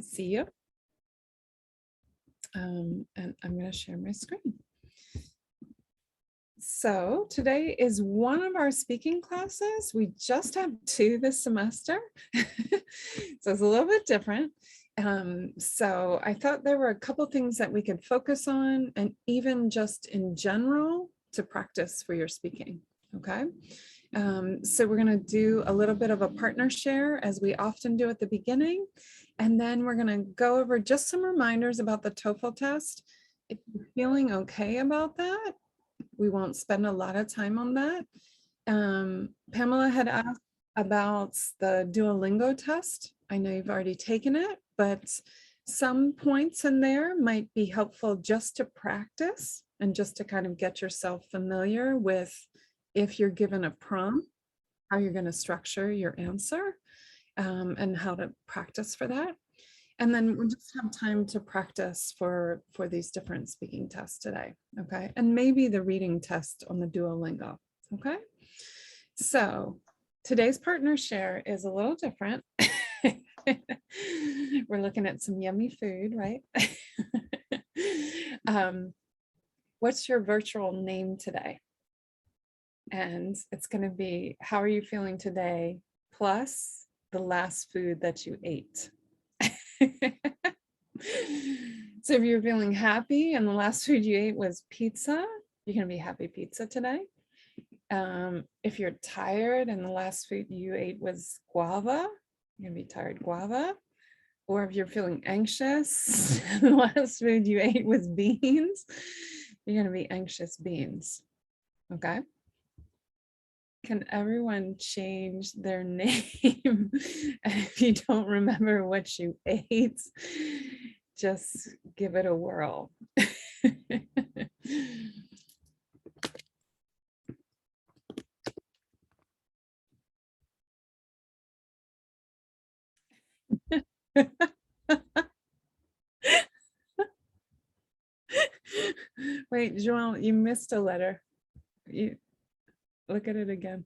see you. And I'm going to share my screen. So today is one of our speaking classes. We just have 2 this semester, so it's a little bit different. So I thought there were a couple things that we could focus on, and even just in general to practice for your speaking. Okay. So we're going to do a little bit of a partner share, as we often do at the beginning. And then we're going to go over just some reminders about the Toefl test. If you're feeling okay about that, we won't spend a lot of time on that. Pamela had asked about the Duolingo test. I know you've already taken it, but some points in there might be helpful just to practice and just to kind of get yourself familiar with, if you're given a prompt, how you're going to structure your answer, and how to practice for that. And then we'll just have time to practice for these different speaking tests today, okay? And maybe the reading test on the Duolingo, okay? So today's partner share is a little different. We're looking at some yummy food, right? What's your virtual name today? And it's going to be, how are you feeling today? Plus the last food that you ate. So if you're feeling happy and the last food you ate was pizza, you're going to be happy pizza today. If you're tired and the last food you ate was guava, you're going to be tired guava. Or if you're feeling anxious and the last food you ate was beans, you're going to be anxious beans. Okay. Can everyone change their name? If you don't remember what you ate, just give it a whirl. Wait, Joel, you missed a letter. You look at it again.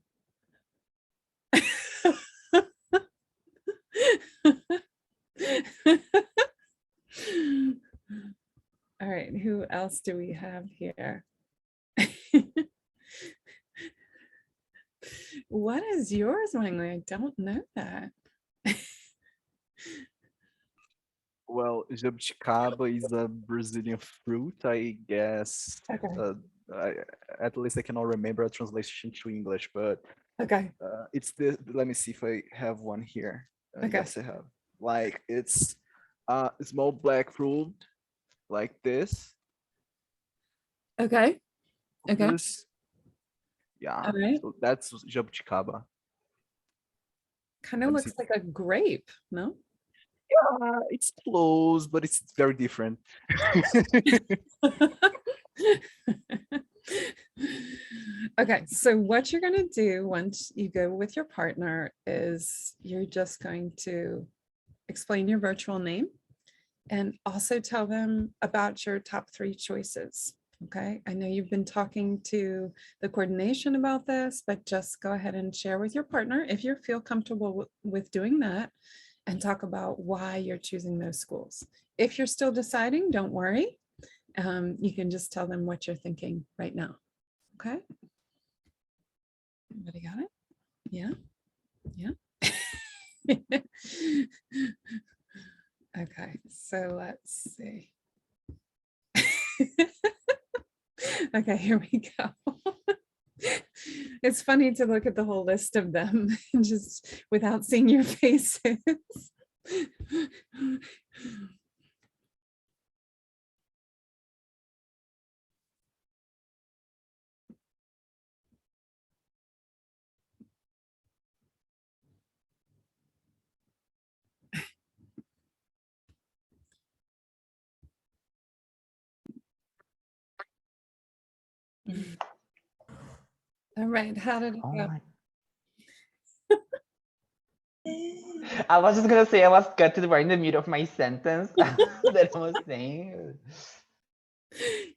All right, who else do we have here? What is yours, Langley? I don't know that. Well, jabuticaba is a Brazilian fruit, I guess. Okay. At least I cannot remember a translation to English, but Okay. it's the, let me see if I have one here. Okay. Yes, I have. Like, it's a small black fruit like this. Okay. Okay. This, yeah, All right. so that's jabuticaba. Kind of looks like a grape, no? Yeah, it's close, but it's very different. Okay, so what you're going to do once you go with your partner is you're just going to explain your virtual name and also tell them about your top 3 choices. Okay, I know you've been talking to the coordination about this, but just go ahead and share with your partner if you feel comfortable with doing that, and talk about why you're choosing those schools. If you're still deciding, don't worry. You can just tell them what you're thinking right now. Okay. Everybody got it? Yeah. Yeah. Okay, so let's see. Okay, here we go. It's funny to look at the whole list of them just without seeing your faces. All right, how did it go? I was just gonna say I was cut right in the middle of my sentence that I was saying.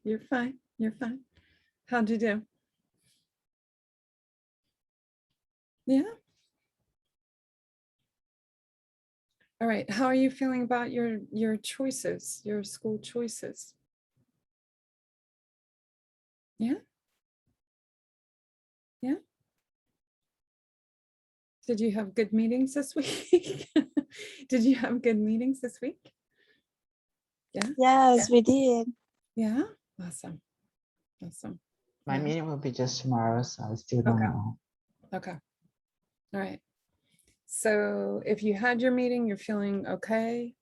You're fine. You're fine. How'd you do? Yeah. All right, how are you feeling about your choices, your school choices? Yeah? Yeah? Did you have good meetings this week? Did you have good meetings this week? Yeah? Yes, we did. Yeah? Awesome. Awesome. My Yeah. meeting will be just tomorrow, so I still don't Okay. know. Okay. All right. So if you had your meeting, you're feeling okay.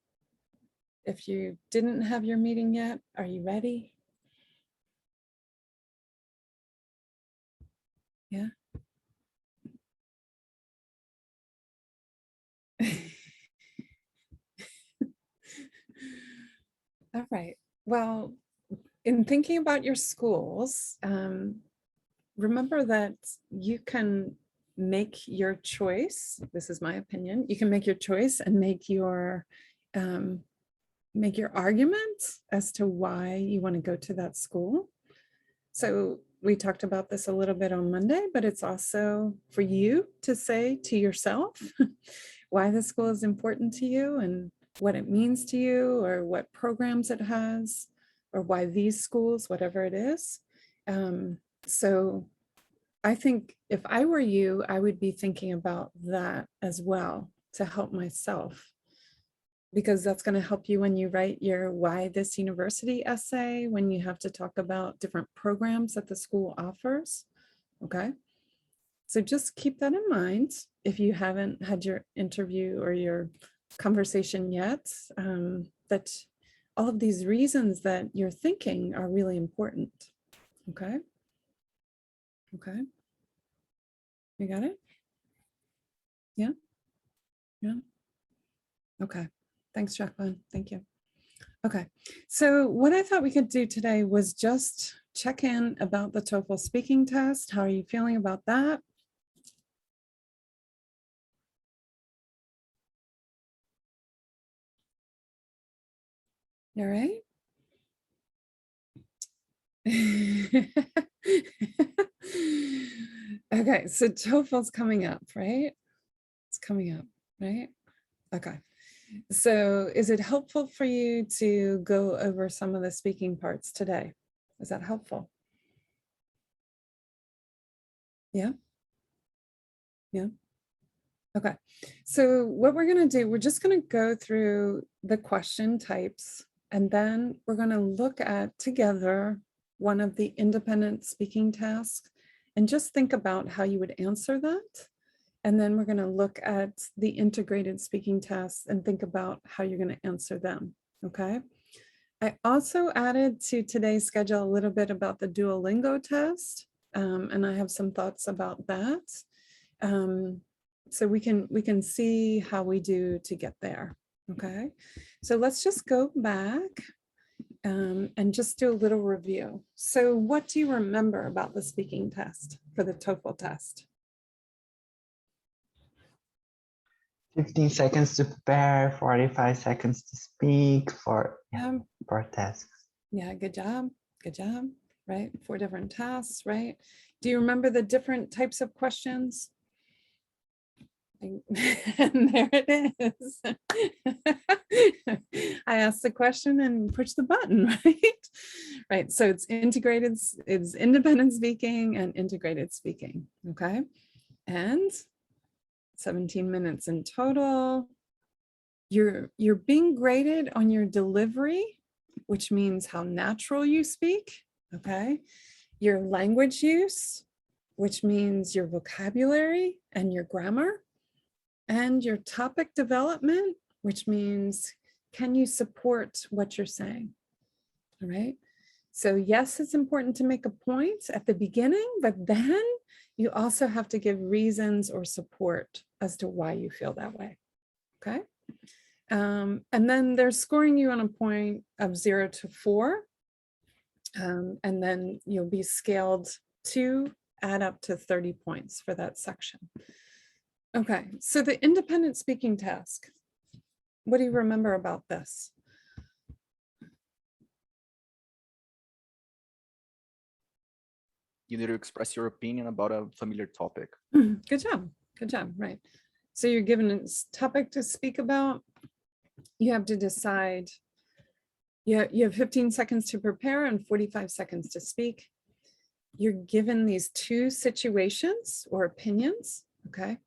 If you didn't have your meeting yet, are you ready? Yeah. All right. Well, in thinking about your schools, remember that you can make your choice. This is my opinion. You can make your choice and make your argument as to why you want to go to that school. So we talked about this a little bit on Monday, but it's also for you to say to yourself why the school is important to you and what it means to you, or what programs it has, or why these schools, whatever it is. So I think if I were you, I would be thinking about that as well to help myself, because that's going to help you when you write your why this university essay, when you have to talk about different programs that the school offers. Okay. So just keep that in mind if you haven't had your interview or your conversation yet, that all of these reasons that you're thinking are really important. Okay. Okay. You got it? Yeah. Yeah. Okay. Thanks, Jacqueline. Thank you. Okay. So what I thought we could do today was just check in about the TOEFL speaking test. How are you feeling about that? All right. Okay, so TOEFL's coming up, right? It's coming up, right? Okay. So is it helpful for you to go over some of the speaking parts today? Is that helpful? Yeah. Yeah. Okay. So what we're going to do, we're just going to go through the question types, and then we're going to look at together one of the independent speaking tasks and just think about how you would answer that. And then we're going to look at the integrated speaking tasks and think about how you're going to answer them. Okay. I also added to today's schedule a little bit about the Duolingo test, and I have some thoughts about that. So we can see how we do to get there. Okay. So let's just go back and just do a little review. So what do you remember about the speaking test for the TOEFL test? 15 seconds to prepare, 45 seconds to speak for tasks. Yeah, good job. Good job. Right. 4 different tasks, right? Do you remember the different types of questions? And there it is. I asked the question and push the button, right? Right. So it's integrated, it's independent speaking and integrated speaking. Okay. And 17 minutes in total. You're being graded on your delivery, which means how natural you speak. Okay. Your language use, which means your vocabulary and your grammar. And your topic development, which means, can you support what you're saying? All right. So yes, it's important to make a point at the beginning, but then you also have to give reasons or support as to why you feel that way. Okay. And then they're scoring you on a point of 0 to 4. And then you'll be scaled to add up to 30 points for that section. Okay, so the independent speaking task. What do you remember about this? You need to express your opinion about a familiar topic. Good job. Good job. Right. So you're given a topic to speak about, you have to decide, you have 15 seconds to prepare and 45 seconds to speak. You're given these two situations or opinions, okay?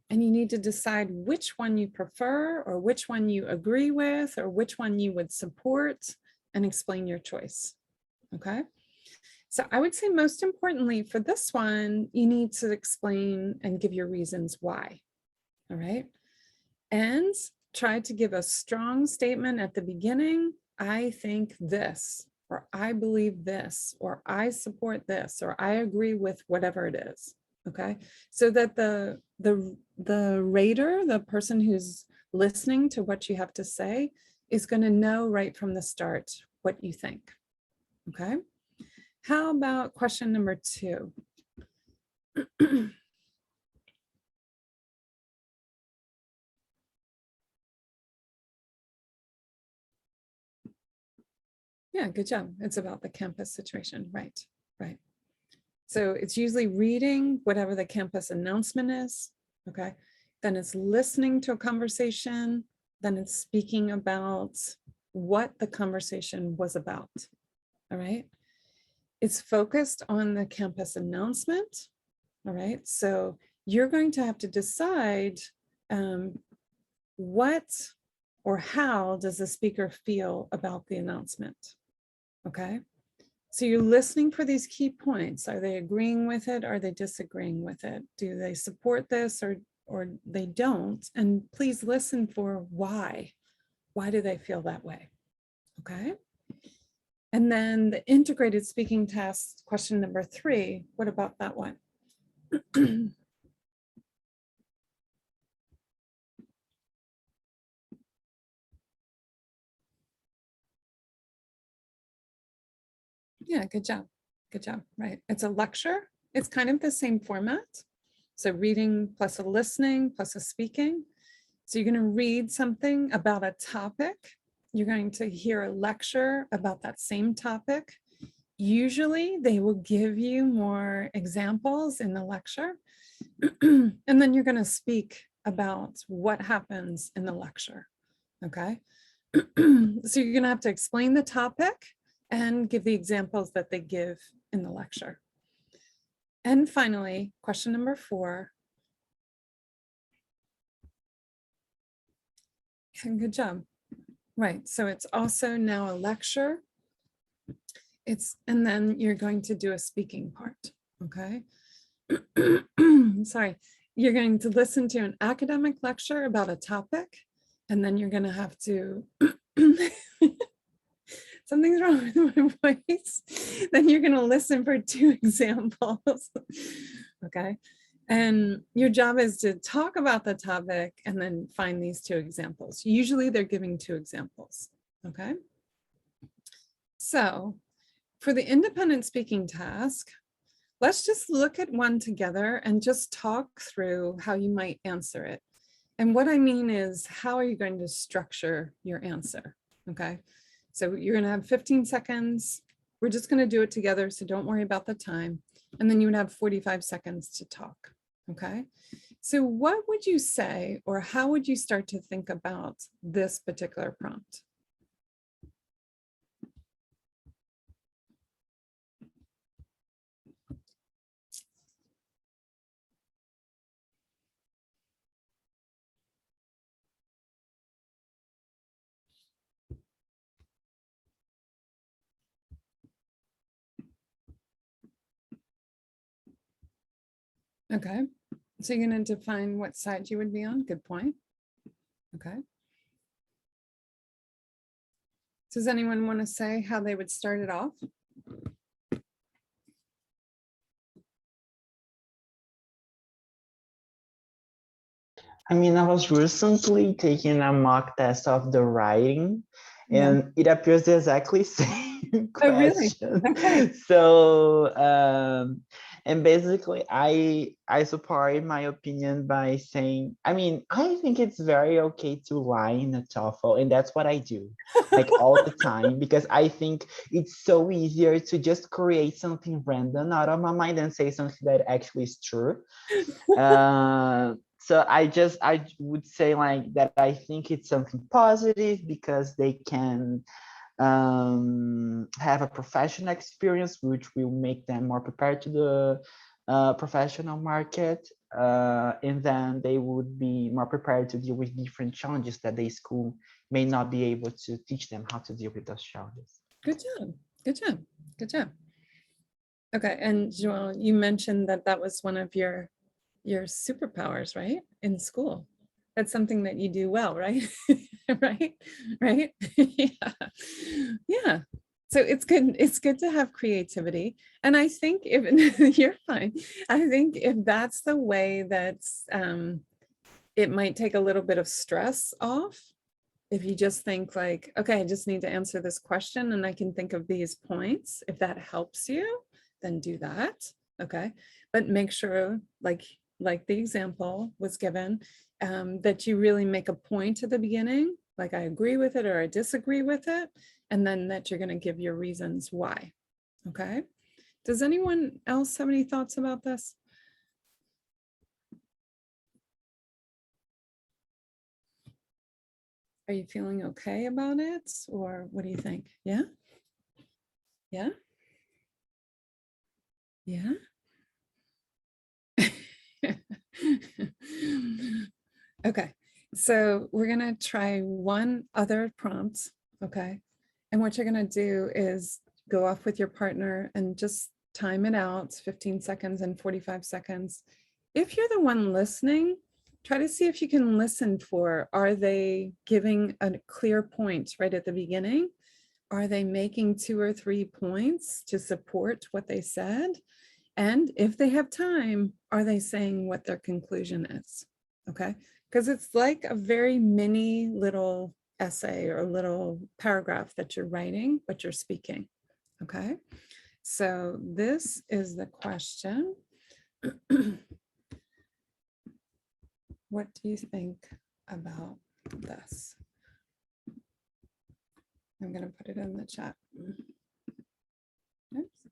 And you need to decide which one you prefer or which one you agree with or which one you would support and explain your choice, okay? So I would say most importantly for this one, you need to explain and give your reasons why, all right? And try to give a strong statement at the beginning. I think this, or I believe this, or I support this, or I agree with whatever it is, okay? So that the rater, the person who's listening to what you have to say, is going to know right from the start what you think, okay? How about question number 2? Yeah, good job. It's about the campus situation, right, right. So it's usually reading whatever the campus announcement is, okay? Then it's listening to a conversation, then it's speaking about what the conversation was about, all right? It's focused on the campus announcement, all right? So you're going to have to decide what or how does the speaker feel about the announcement, okay? So you're listening for these key points. Are they agreeing with it? Are they disagreeing with it? Do they support this or they don't? And please listen for why. Why do they feel that way? Okay. And then the integrated speaking test, question number 3, what about that one? Yeah, good job. Good job. Right. It's a lecture. It's kind of the same format. So reading plus a listening plus a speaking. So you're going to read something about a topic. You're going to hear a lecture about that same topic. Usually they will give you more examples in the lecture. And then you're going to speak about what happens in the lecture. Okay. So you're going to have to explain the topic and give the examples that they give in the lecture. And finally, question number 4. Good job. Right, so it's also now a lecture. And then you're going to do a speaking part, okay? Sorry, you're going to listen to an academic lecture about a topic, and then you're gonna have to, something's wrong with my voice. Then you're gonna listen for 2 examples, okay? And your job is to talk about the topic and then find these 2 examples. Usually they're giving 2 examples, okay? So for the independent speaking task, let's just look at one together and just talk through how you might answer it. And what I mean is, how are you going to structure your answer, okay? So you're gonna have 15 seconds. We're just gonna do it together, so don't worry about the time. And then you would have 45 seconds to talk, okay? So what would you say, or how would you start to think about this particular prompt? Okay, so you're going to define what side you would be on. Good point. Okay. Does anyone want to say how they would start it off? I mean, I was recently taking a mock test of the writing, Yeah. and it appears the exactly same Oh, really? question. Okay. So, and basically, I support my opinion by saying, I mean, I think it's very okay to lie in a TOEFL, and that's what I do, like all the time, because I think it's so easier to just create something random out of my mind and say something that actually is true. So I would say like that I think it's something positive because they can have a professional experience, which will make them more prepared to the professional market. And then they would be more prepared to deal with different challenges that the school may not be able to teach them how to deal with those challenges. Good job. Good job. Good job. Okay. And Joel, you mentioned that that was one of your superpowers, right? In school. That's something that you do well, right? Right? Right? Yeah. Yeah. So it's good to have creativity. And I think if you're fine, I think if that's the way that's it might take a little bit of stress off. If you just think like, okay, I just need to answer this question and I can think of these points. If that helps you, then do that. Okay. But make sure, like the example was given, that you really make a point at the beginning, like I agree with it or I disagree with it, and then that you're going to give your reasons why. Okay. Does anyone else have any thoughts about this? Are you feeling okay about it, or what do you think? Yeah? Yeah? Yeah? Okay, so we're gonna try one other prompt, okay? And what you're gonna do is go off with your partner and just time it out, 15 seconds and 45 seconds. If you're the one listening, try to see if you can listen for, are they giving a clear point right at the beginning? Are they making 2 or 3 points to support what they said? And if they have time, are they saying what their conclusion is? Okay, because it's like a very mini little essay or little paragraph that you're writing, but you're speaking. Okay, so this is the question. What do you think about this? I'm going to put it in the chat. Oops.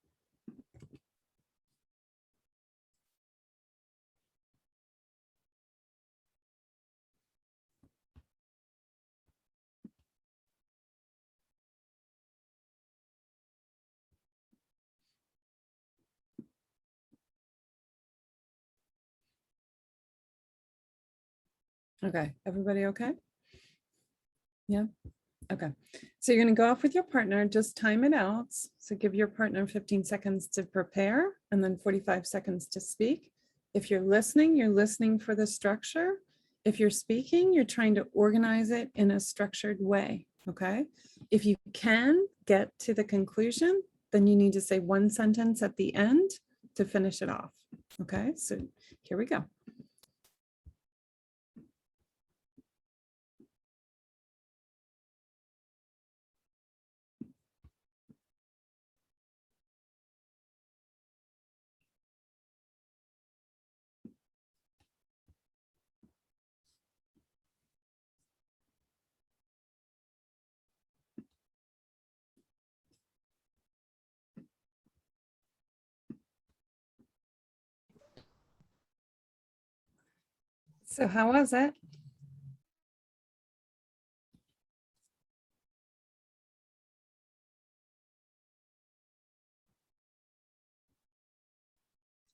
Okay, everybody okay? Yeah. Okay, so you're going to go off with your partner, just time it out. So give your partner 15 seconds to prepare and then 45 seconds to speak. If you're listening for the structure. If you're speaking, you're trying to organize it in a structured way, okay? If you can get to the conclusion, then you need to say one sentence at the end to finish it off, okay? So here we go. So how was it?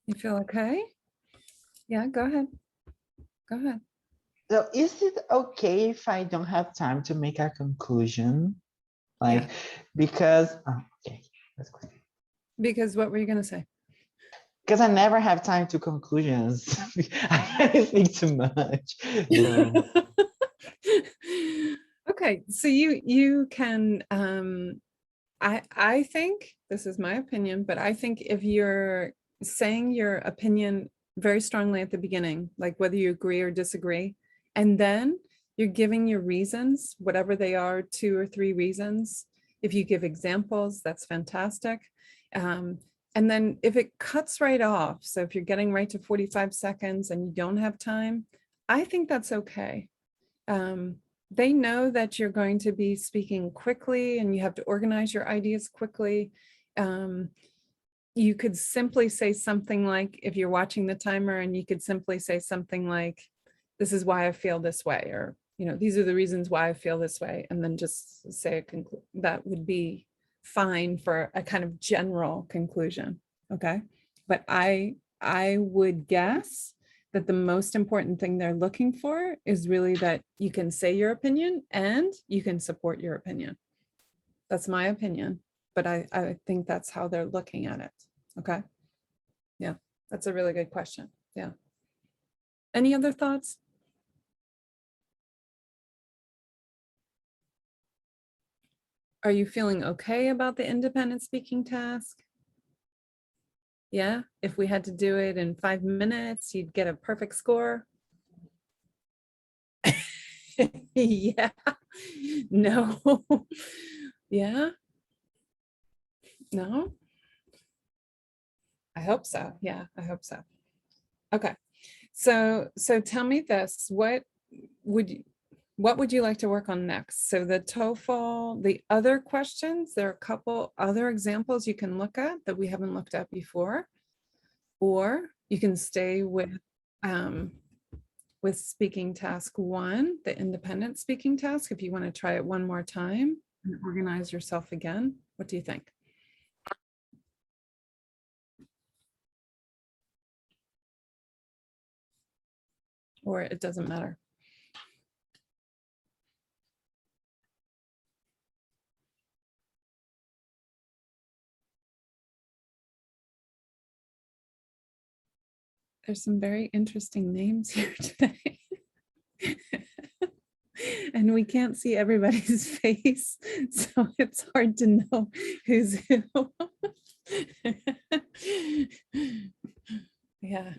You feel okay? Yeah, go ahead. Go ahead. So is it okay if I don't have time to make a conclusion? Like, Yeah. because, oh, okay, that's good. Because what were you going to say? Because I never have time to conclusions. I think too much. Yeah. Okay, so you can I think, this is my opinion, but I think if you're saying your opinion very strongly at the beginning, like whether you agree or disagree, and then you're giving your reasons, whatever they are, 2 or 3 reasons. If you give examples, that's fantastic. And then if it cuts right off, so if you're getting right to 45 seconds and you don't have time, I think that's okay. They know that you're going to be speaking quickly and you have to organize your ideas quickly. You could simply say something like, if you're watching the timer, and you could simply say something like, this is why I feel this way, or, you know, these are the reasons why I feel this way. And then just say a that would be fine for a kind of general conclusion. Okay. But I would guess that the most important thing they're looking for is really that you can say your opinion and you can support your opinion. That's my opinion, but I think that's how they're looking at it. Okay. Yeah, that's a really good question. Yeah. Any other thoughts? Are you feeling okay about the independent speaking task? Yeah, if we had to do it in 5 minutes, you'd get a perfect score. Yeah. No. Yeah. No. I hope so. Yeah, I hope so. Okay. So tell me this, what would you like to work on next? So the TOEFL, the other questions, there are a couple other examples you can look at that we haven't looked at before, or you can stay with speaking task 1, the independent speaking task, if you want to try it one more time and organize yourself again. What do you think? Or it doesn't matter? There's some very interesting names here today. And we can't see everybody's face, so it's hard to know who's who. Yeah.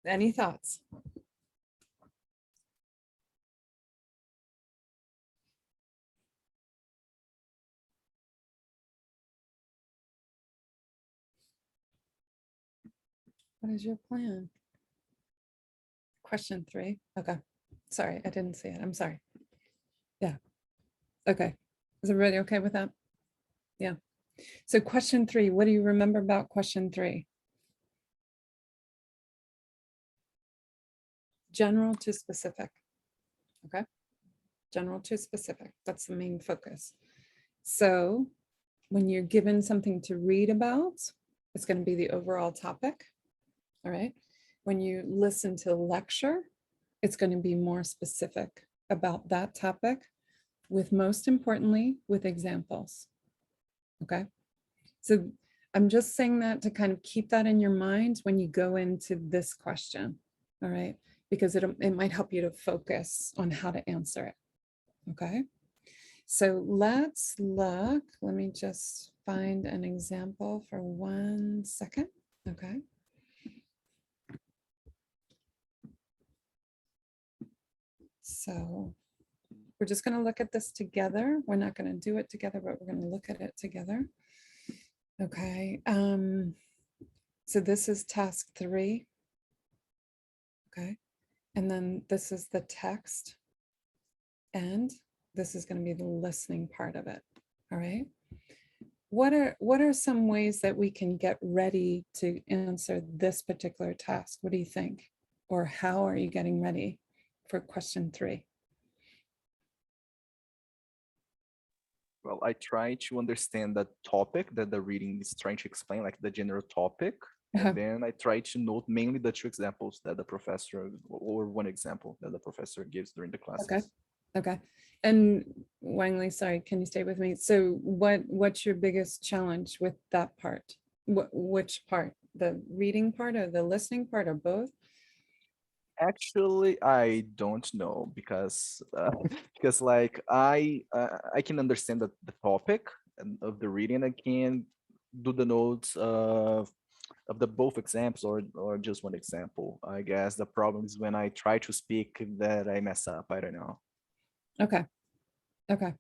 Any thoughts? What is your plan? Question 3. Okay. Sorry, I didn't see it. I'm sorry. Yeah. Okay. Is everybody okay with that? Yeah. So question 3, what do you remember about question 3? General to specific. Okay. General to specific. That's the main focus. So when you're given something to read about, it's going to be the overall topic. All right. When you listen to a lecture, it's going to be more specific about that topic, with most importantly, with examples. Okay. So I'm just saying that to kind of keep that in your mind when you go into this question. All right. Because it might help you to focus on how to answer it. Okay. So let's look. Let me just find an example for 1 second. Okay. So we're just going to look at this together. We're not going to do it together, but we're going to look at it together. Okay. So this is task 3. Okay. And then this is the text. And this is going to be the listening part of it. All right. What are some ways that we can get ready to answer this particular task? What do you think? Or how are you getting ready for question 3? Well, I try to understand the topic that the reading is trying to explain, like the general topic. And then I try to note mainly the 2 examples that the professor, or 1 example that the professor gives during the classes. Okay. Okay. And Wangley, sorry, can you stay with me? So what's your biggest challenge with that part? Which part? The reading part or the listening part, or both? Actually, I don't know, because because like I can understand the topic of the reading. I can do the notes of the both examples, or just 1 example. I guess the problem is when I try to speak that I mess up. I don't know. Okay. Okay.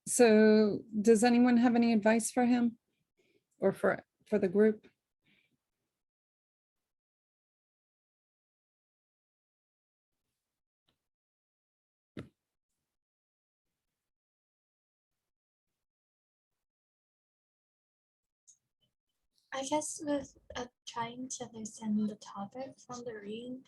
So does anyone have any advice for him or for the group? I guess with trying to understand the topic from the reading,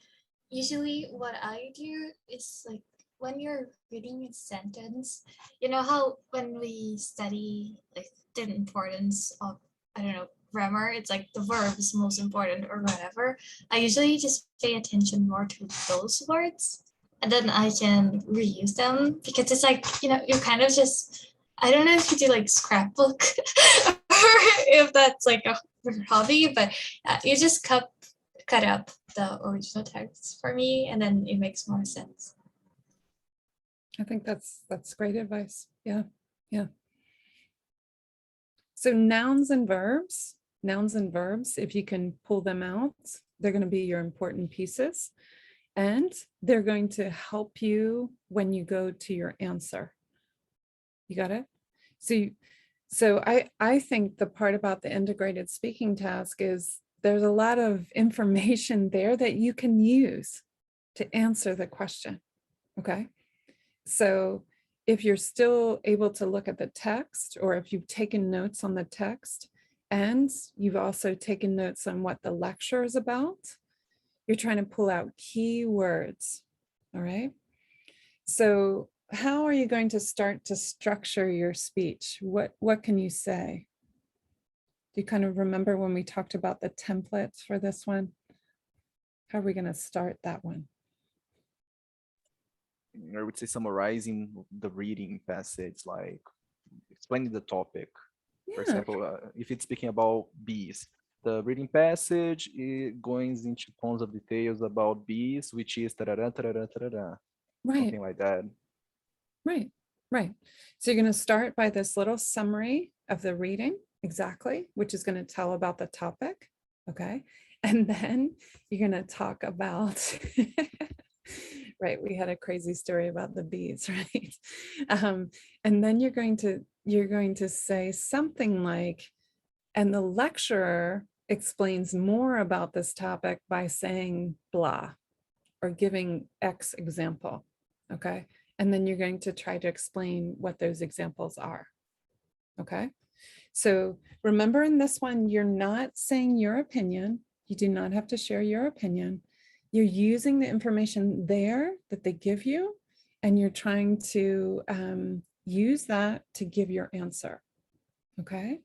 usually what I do is like when you're reading a sentence, you know how when we study like the importance of, I don't know, grammar, it's like the verb is most important or whatever. I usually just pay attention more to those words and then I can reuse them because it's like, you know, you're kind of just, I don't know if you do like scrapbook or if that's like a hobby, but you just cut up the original text for me, and then it makes more sense. I think that's great advice. Yeah, yeah. So nouns and verbs, if you can pull them out, they're going to be your important pieces, and they're going to help you when you go to your answer. You got it? So I think the part about the integrated speaking task is there's a lot of information there that you can use to answer the question, okay? So if you're still able to look at the text, or if you've taken notes on the text, and you've also taken notes on what the lecture is about, you're trying to pull out key words, all right? So how are you going to start to structure your speech? What can you say? Do you kind of remember when we talked about the templates for this one? How are we going to start that one? I would say summarizing the reading passage, like explaining the topic. For Yeah, example, if it's speaking about bees, the reading passage goes into tons of details about bees, which is tarara, tarara, tarara, right, something like that. right, right. So you're going to start by this little summary of the reading, exactly, which is going to tell about the topic, okay? And then you're going to talk about, right, we had a crazy story about the bees, right? And then you're going to say something like, and the lecturer explains more about this topic by saying blah, or giving X example, okay? And then you're going to try to explain what those examples are, okay? So remember, in this one, you're not saying your opinion. You do not have to share your opinion. You're using the information there that they give you, and you're trying to use that to give your answer, okay?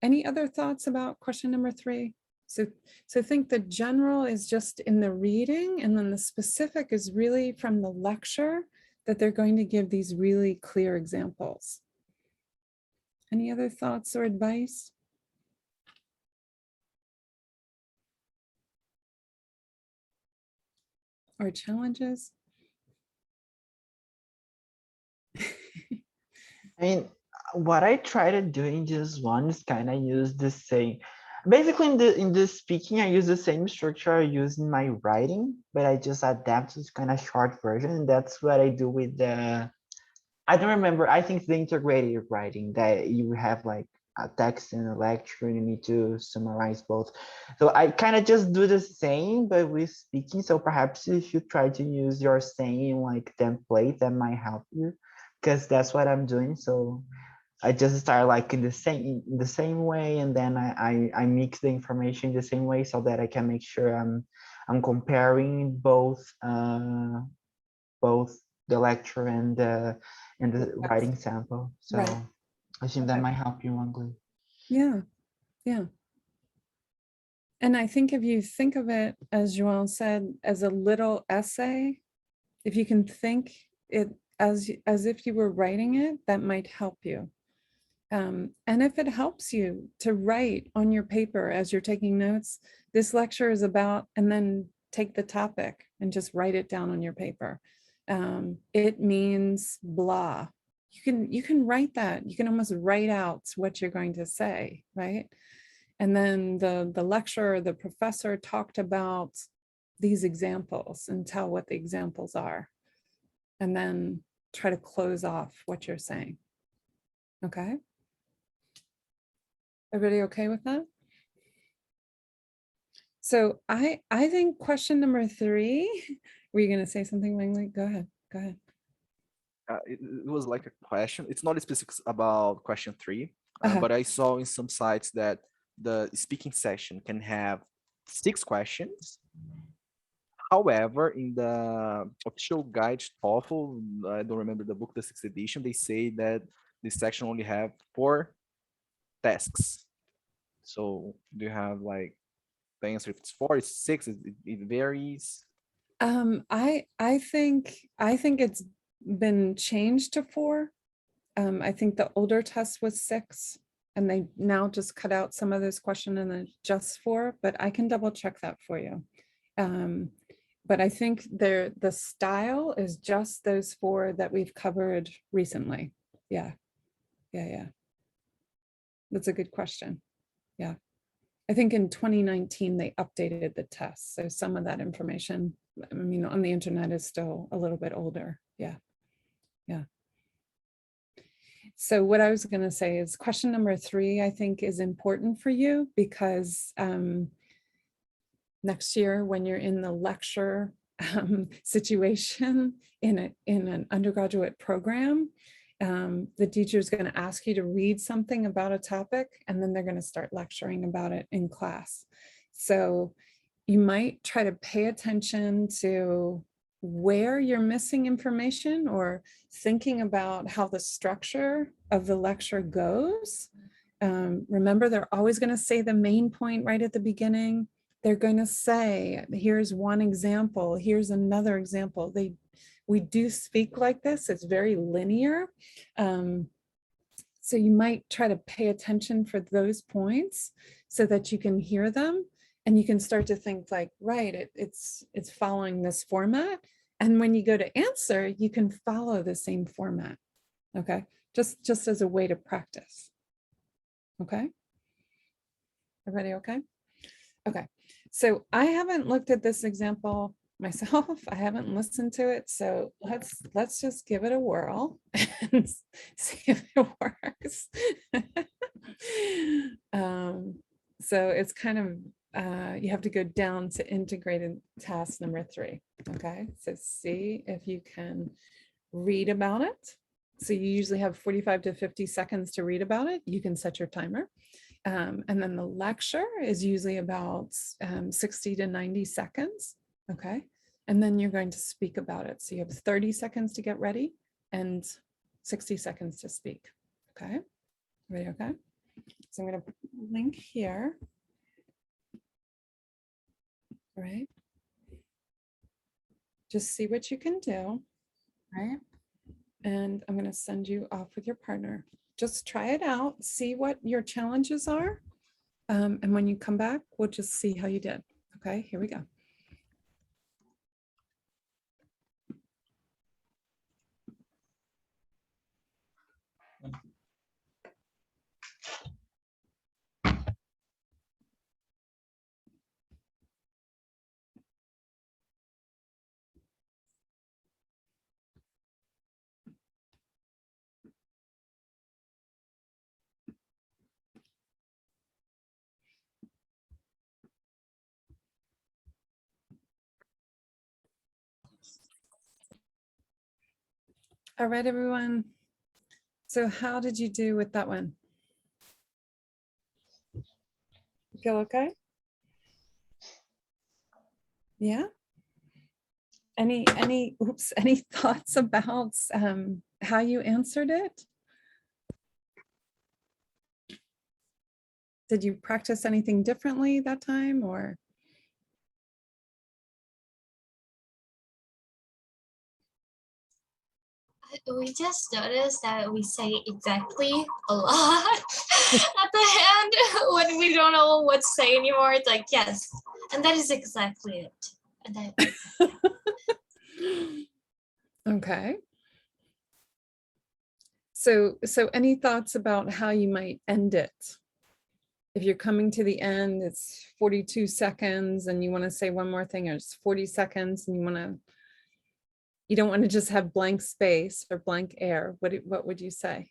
Any other thoughts about question number 3? So think the general is just in the reading, and then the specific is really from the lecture that they're going to give these really clear examples. Any other thoughts or advice? Or challenges? I mean, what I try to do in this one is kind of use the same. Basically, in the speaking, I use the same structure I use in my writing, but I just adapt to kind of short version. And that's what I do with the. I don't remember. I think the integrated writing that you have like a text and a lecture, and you need to summarize both. So I kind of just do the same, but with speaking. So perhaps if you try to use your same like template, that might help you, because that's what I'm doing. So I just start like in the same way, and then I mix the information the same way so that I can make sure I'm comparing both the lecture and the writing sample. So Right. I think that might help you, Angli. Yeah, yeah. And I think if you think of it, as Joel said, as a little essay, if you can think it as if you were writing it, that might help you. And if it helps you to write on your paper as you're taking notes, this lecture is about, and then take the topic and just write it down on your paper. It means blah. You can write that. You can almost write out what you're going to say, right? And then the lecturer, the professor talked about these examples and tell what the examples are. And then try to close off what you're saying. Okay? Everybody okay with that? So I think question number 3, were you going to say something, Langley? Go ahead. Go ahead. It was like a question. It's not specific about question 3, Uh-huh. but I saw in some sites that the speaking session can have 6 questions. However, in the official guide to TOEFL, I don't remember the book, the 6th edition, they say that this section only have 4 tasks. So do you have like the answer? If it's 4, it's 6, it varies. I think it's been changed to 4. I think the older test was 6, and they now just cut out some of those questions and then just 4, but I can double check that for you. But I think the style is just those 4 that we've covered recently. Yeah. That's a good question. Yeah. I think in 2019, they updated the test. So some of that information, I mean, on the internet is still a little bit older. Yeah. So what I was going to say is question number 3, I think, is important for you because next year when you're in the lecture situation in an undergraduate program, the teacher is going to ask you to read something about a topic, and then they're going to start lecturing about it in class. So you might try to pay attention to where you're missing information or thinking about how the structure of the lecture goes. Remember, they're always going to say the main point right at the beginning. They're going to say, here's one example, here's another example. We do speak like this, it's very linear. So you might try to pay attention for those points so that you can hear them and you can start to think like, right, it's following this format. And when you go to answer, you can follow the same format, okay? Just as a way to practice, okay? Everybody okay? Okay, so I haven't looked at this example myself. I haven't listened to it. So let's just give it a whirl and see if it works. So it's kind of, you have to go down to integrated task number 3. Okay, so see if you can read about it. So you usually have 45 to 50 seconds to read about it. You can set your timer. And then the lecture is usually about 60 to 90 seconds. Okay. And then you're going to speak about it. So you have 30 seconds to get ready and 60 seconds to speak. Okay. Ready? Okay. So I'm going to put a link here. All right. Just see what you can do. Right. And I'm going to send you off with your partner. Just try it out, see what your challenges are. And when you come back, we'll just see how you did. Okay, here we go. All right, everyone. So how did you do with that one? Feel okay? Yeah. Any thoughts about how you answered it? Did you practice anything differently that time or? We just noticed that we say exactly a lot at the end when we don't know what to say anymore. It's like, yes, and that is exactly it. And then Okay. So any thoughts about how you might end it? If you're coming to the end, it's 42 seconds and you want to say one more thing, or it's 40 seconds and you don't want to just have blank space or blank air. What would you say?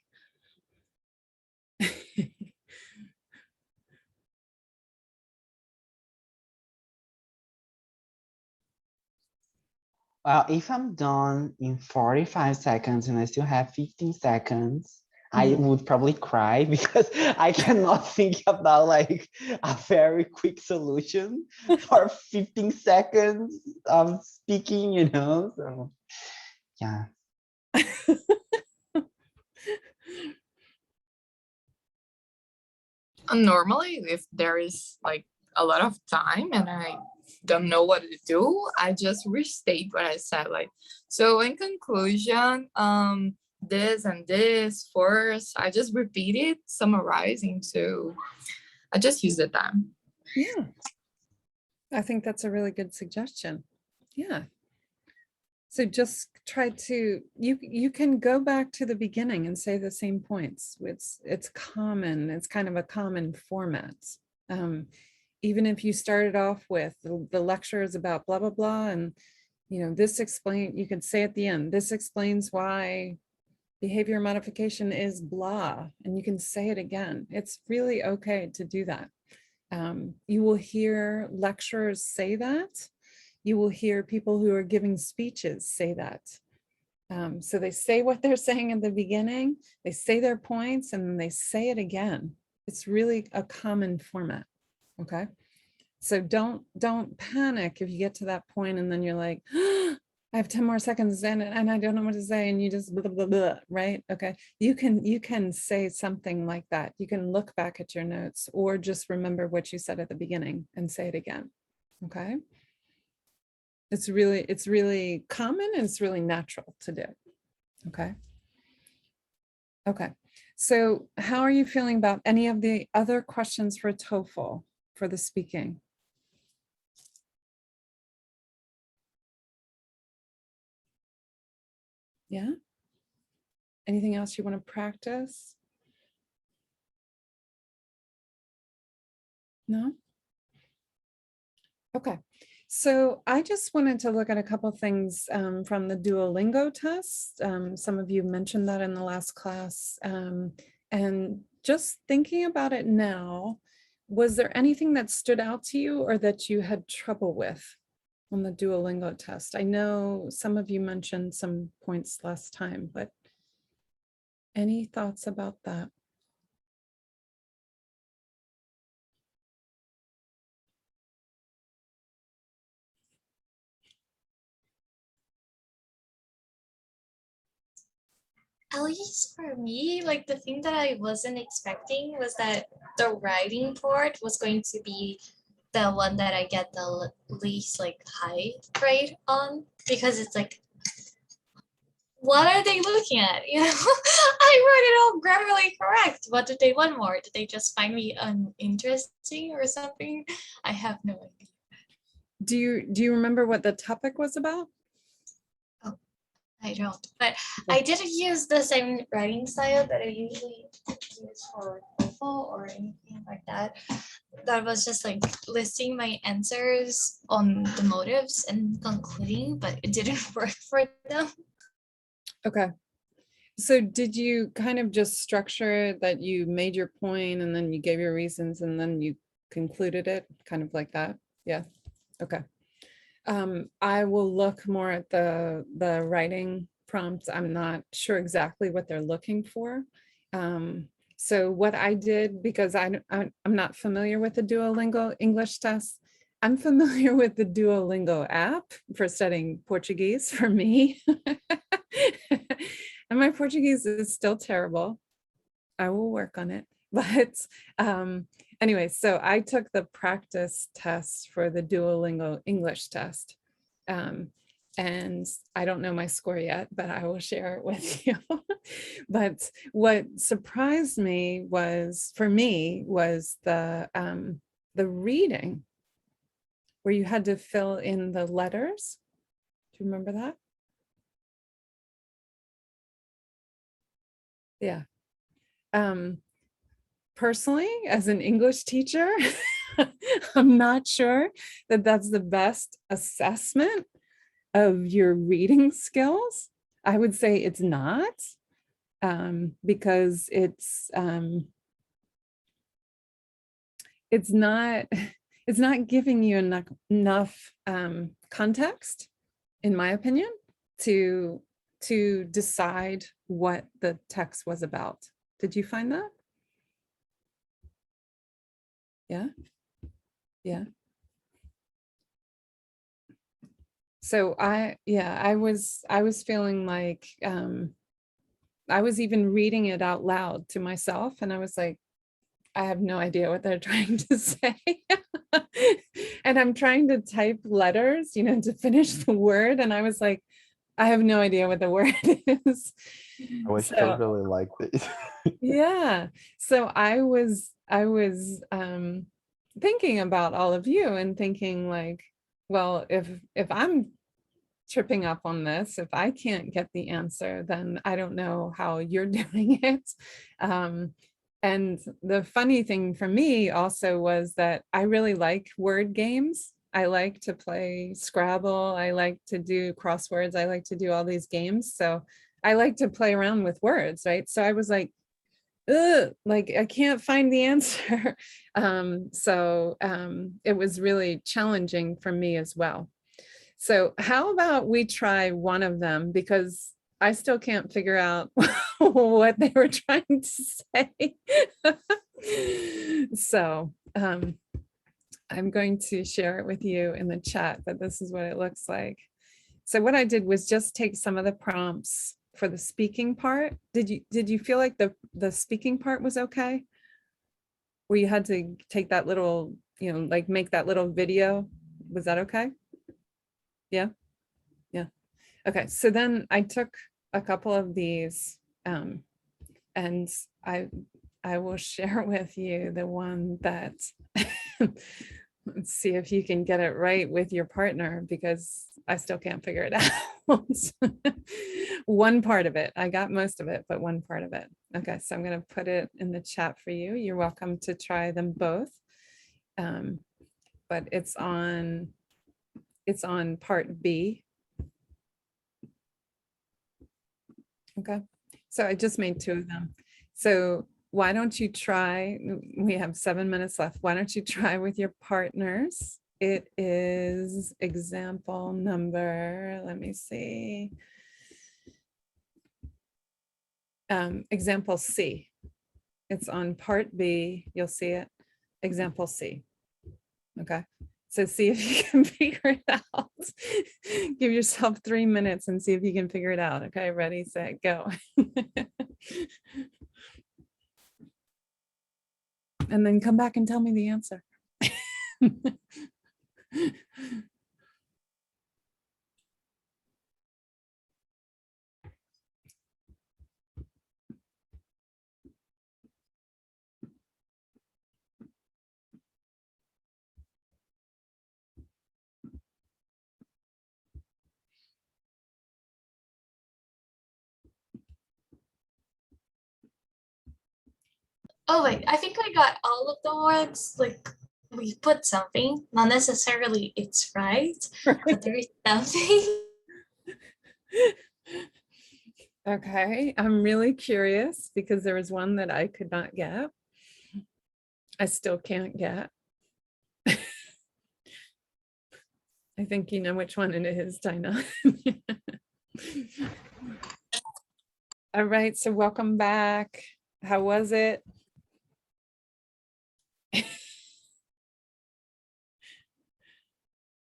Well, if I'm done in 45 seconds and I still have 15 seconds, I would probably cry because I cannot think about like a very quick solution for 15 seconds of speaking, you know? So yeah. Normally, if there is like a lot of time and I don't know what to do, I just restate what I said. Like, so in conclusion, this and this first, I just repeat it, summarizing. So I just use the time. Yeah. I think that's a really good suggestion. Yeah. So just try to, you can go back to the beginning and say the same points. It's common, it's kind of a common format. Even if you started off with the lecture is about blah, blah, blah, and this you can say at the end, this explains why behavior modification is blah, and you can say it again. It's really okay to do that. You will hear lecturers say that. You will hear people who are giving speeches say that. So they say what they're saying at the beginning, they say their points, and then they say it again. It's really a common format, okay? So don't panic if you get to that point and then you're like, I have 10 more seconds and I don't know what to say, and you just blah, blah, blah, right? Okay, you can say something like that. You can look back at your notes or just remember what you said at the beginning and say it again, okay? It's really common and it's really natural to do. Okay. Okay. So how are you feeling about any of the other questions for TOEFL for the speaking? Yeah. Anything else you want to practice? No? Okay. So I just wanted to look at a couple of things from the Duolingo test. Some of you mentioned that in the last class. And just thinking about it now, was there anything that stood out to you or that you had trouble with on the Duolingo test? I know some of you mentioned some points last time, but any thoughts about that? At least for me, like the thing that I wasn't expecting was that the writing part was going to be the one that I get the least like high grade on, because it's like, what are they looking at? You know, I wrote it all grammatically correct. What did they want more? Did they just find me uninteresting or something? I have no idea. Do you remember what the topic was about? I don't, but I didn't use the same writing style that I usually use for TOEFL or anything like that. That was just like listing my answers on the motives and concluding, but it didn't work for them. Okay. So did you kind of just structure it that you made your point and then you gave your reasons and then you concluded it kind of like that? Yeah. Okay. I will look more at the writing prompts. I'm not sure exactly what they're looking for. So what I did, because I'm not familiar with the Duolingo English test, I'm familiar with the Duolingo app for studying Portuguese for me. And my Portuguese is still terrible. I will work on it. But anyway, so I took the practice test for the Duolingo English test. And I don't know my score yet, but I will share it with you. But what surprised me was, for me, was the reading, where you had to fill in the letters. Do you remember that? Yeah. Personally, as an English teacher, I'm not sure that that's the best assessment of your reading skills. I would say it's not, because it's not giving you enough context, in my opinion, to decide what the text was about. Did you find that? Yeah. Yeah. So I was feeling like I was even reading it out loud to myself, and I was like, I have no idea what they're trying to say. And I'm trying to type letters, to finish the word. And I was like, I have no idea what the word is. I wish I really liked it. Yeah. So I was thinking about all of you and thinking like, well, if I'm tripping up on this, if I can't get the answer, then I don't know how you're doing it. And the funny thing for me also was that I really like word games. I like to play Scrabble. I like to do crosswords. I like to do all these games. So I like to play around with words, right? So I was like, ugh, like I can't find the answer. It was really challenging for me as well. So how about we try one of them, because I still can't figure out what they were trying to say. So I'm going to share it with you in the chat, but this is what it looks like. So what I did was just take some of the prompts for the speaking part. Did you feel like the speaking part was okay? Where you had to take that little, like make that little video? Was that okay? Yeah. Yeah. Okay. So then I took a couple of these and I will share with you the one that let's see if you can get it right with your partner, because I still can't figure it out. One part of it, I got most of it, but one part of it. Okay, so I'm going to put it in the chat for you. You're welcome to try them both. But it's on part B. Okay, so I just made 2 of them. So why don't you try, we have 7 minutes left. Why don't you try with your partners? It is example number, let me see. Example C. It's on part B, you'll see it, example C. Okay, so see if you can figure it out. Give yourself 3 minutes and see if you can figure it out. Okay, ready, set, go. And then come back and tell me the answer. Oh wait, I think I got all of the words. Like we put something, not necessarily it's right, but there is something. Okay, I'm really curious because there was one that I could not get. I still can't get. I think you know which one it is, Dinah. All right, so welcome back. How was it?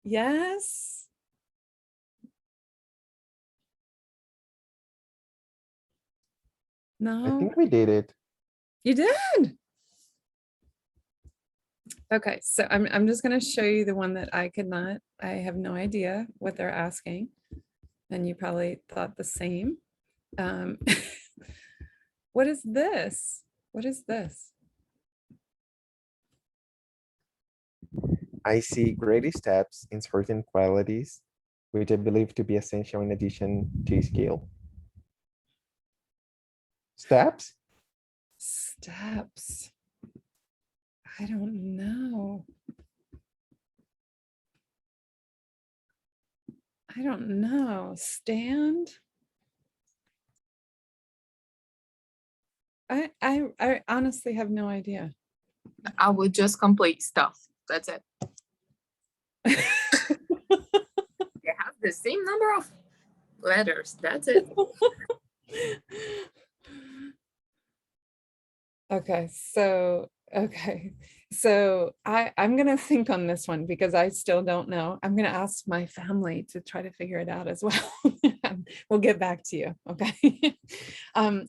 Yes. I No, think we did it. you did. Okay, so I'm just going to show you the one that I could not. I have no idea what they're asking, and you probably thought the same. What is this? What is this? I see great steps in certain qualities, which I believe to be essential in addition to skill. Steps? Steps. I don't know. I don't know. Stand. I honestly have no idea. I would just complete stuff. That's it. It has the same number of letters. That's it. Okay, so I'm gonna think on this one because I still don't know. I'm gonna ask my family to try to figure it out as well. We'll get back to you, okay?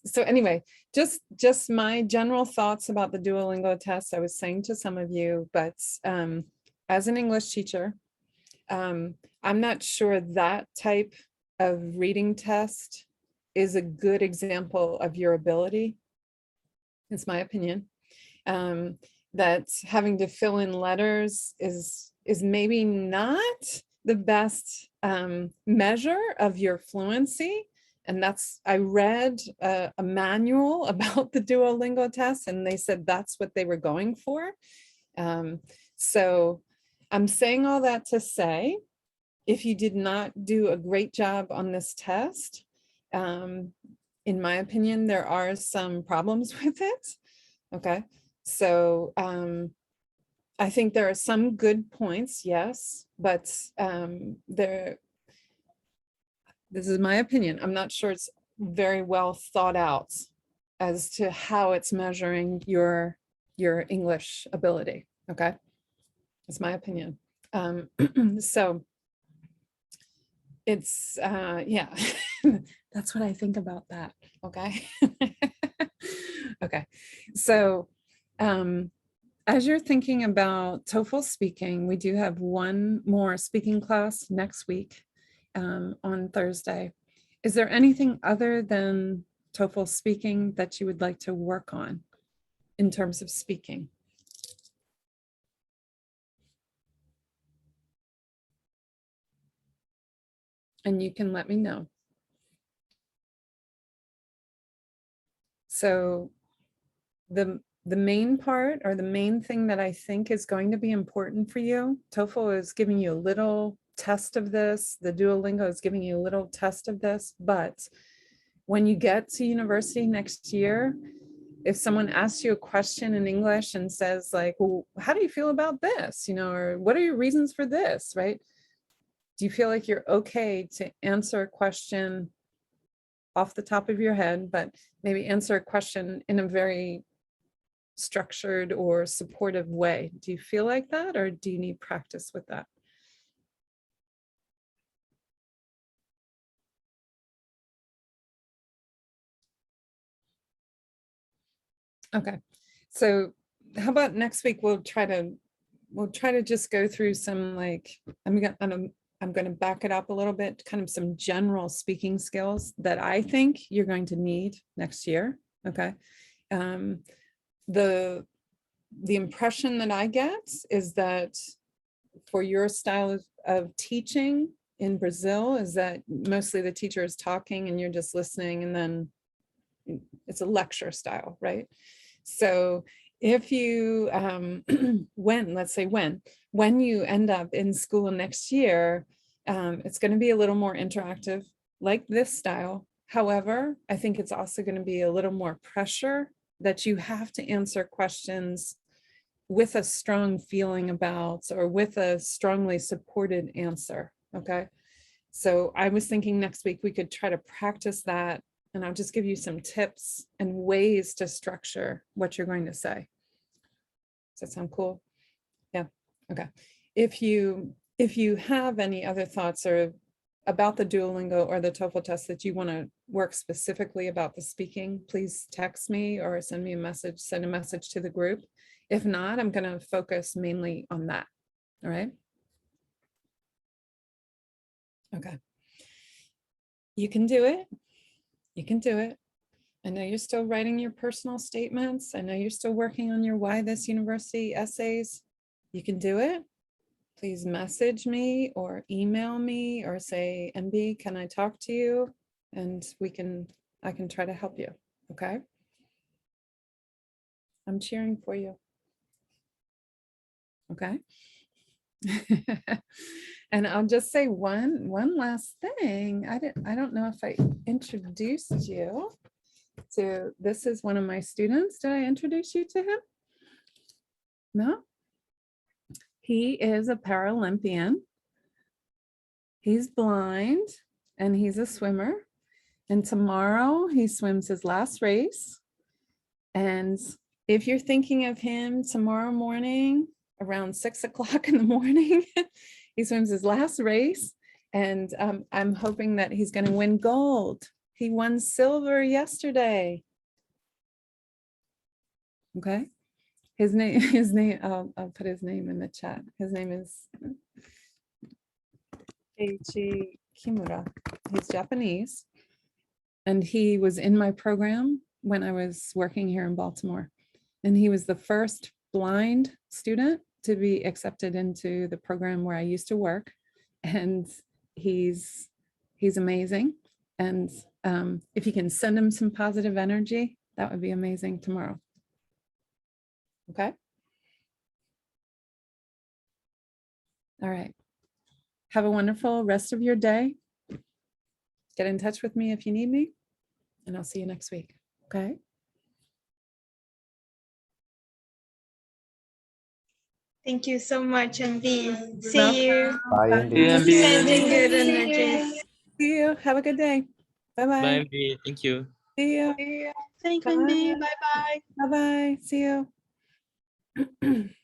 So anyway, just my general thoughts about the Duolingo test. I was saying to some of you, but as an English teacher, I'm not sure that type of reading test is a good example of your ability. It's my opinion. That having to fill in letters is maybe not the best measure of your fluency. And that's, I read a manual about the Duolingo test, and they said that's what they were going for. So I'm saying all that to say, if you did not do a great job on this test, in my opinion, there are some problems with it. Okay, so I think there are some good points, yes, but this is my opinion. I'm not sure it's very well thought out as to how it's measuring your English ability. Okay, it's my opinion. So it's yeah, that's what I think about that. Okay. Okay, so as you're thinking about TOEFL speaking, we do have one more speaking class next week on Thursday. Is there anything other than TOEFL speaking that you would like to work on in terms of speaking? And you can let me know. So the main part, or the main thing that I think is going to be important for you, TOEFL is giving you a little test of this, the Duolingo is giving you a little test of this, but when you get to university next year, if someone asks you a question in English and says like, well, how do you feel about this? You know, or what are your reasons for this, right? Do you feel like you're okay to answer a question off the top of your head, but maybe answer a question in a very structured or supportive way? Do you feel like that, or do you need practice with that? Okay, so how about next week we'll try to just go through some, like, I'm going to back it up a little bit, kind of some general speaking skills that I think you're going to need next year. Okay. The impression that I get is that for your style of teaching in Brazil is that mostly the teacher is talking and you're just listening, and then it's a lecture style, right? So if you, let's say when you end up in school next year, it's going to be a little more interactive, like this style. However, I think it's also going to be a little more pressure that you have to answer questions with a strong feeling about, or with a strongly supported answer. Okay. So I was thinking next week we could try to practice that, and I'll just give you some tips and ways to structure what you're going to say. Does that sound cool? Yeah. Okay. If you have any other thoughts or about the Duolingo or the TOEFL test that you want to work specifically about the speaking, please text me or send me a message, send a message to the group. If not, I'm going to focus mainly on that. All right. Okay. You can do it. You can do it. I know you're still writing your personal statements. I know you're still working on your Why This University essays. You can do it. Please message me or email me or say, MB, can I talk to you? And I can try to help you. Okay. I'm cheering for you. Okay. And I'll just say one last thing. I don't know if I introduced you to, this is one of my students. Did I introduce you to him? No? He is a Paralympian. He's blind and he's a swimmer. And tomorrow he swims his last race. And if you're thinking of him tomorrow morning around 6 o'clock in the morning, he swims his last race, and I'm hoping that he's going to win gold. He won silver yesterday. Okay. His name, I'll put his name in the chat. His name is Eiichi Kimura. He's Japanese, and he was in my program when I was working here in Baltimore. And he was the first blind student to be accepted into the program where I used to work. And he's amazing. And if you can send him some positive energy, that would be amazing tomorrow. Okay. All right. Have a wonderful rest of your day. Get in touch with me if you need me, and I'll see you next week. Okay. Thank you so much, Envy. welcome. See you. Bye, Andy. Sending good energy. See you. Have a good day. Bye-bye. Bye, MV. Thank you. See you. Thank you, Envy. Bye-bye. Bye-bye. See you.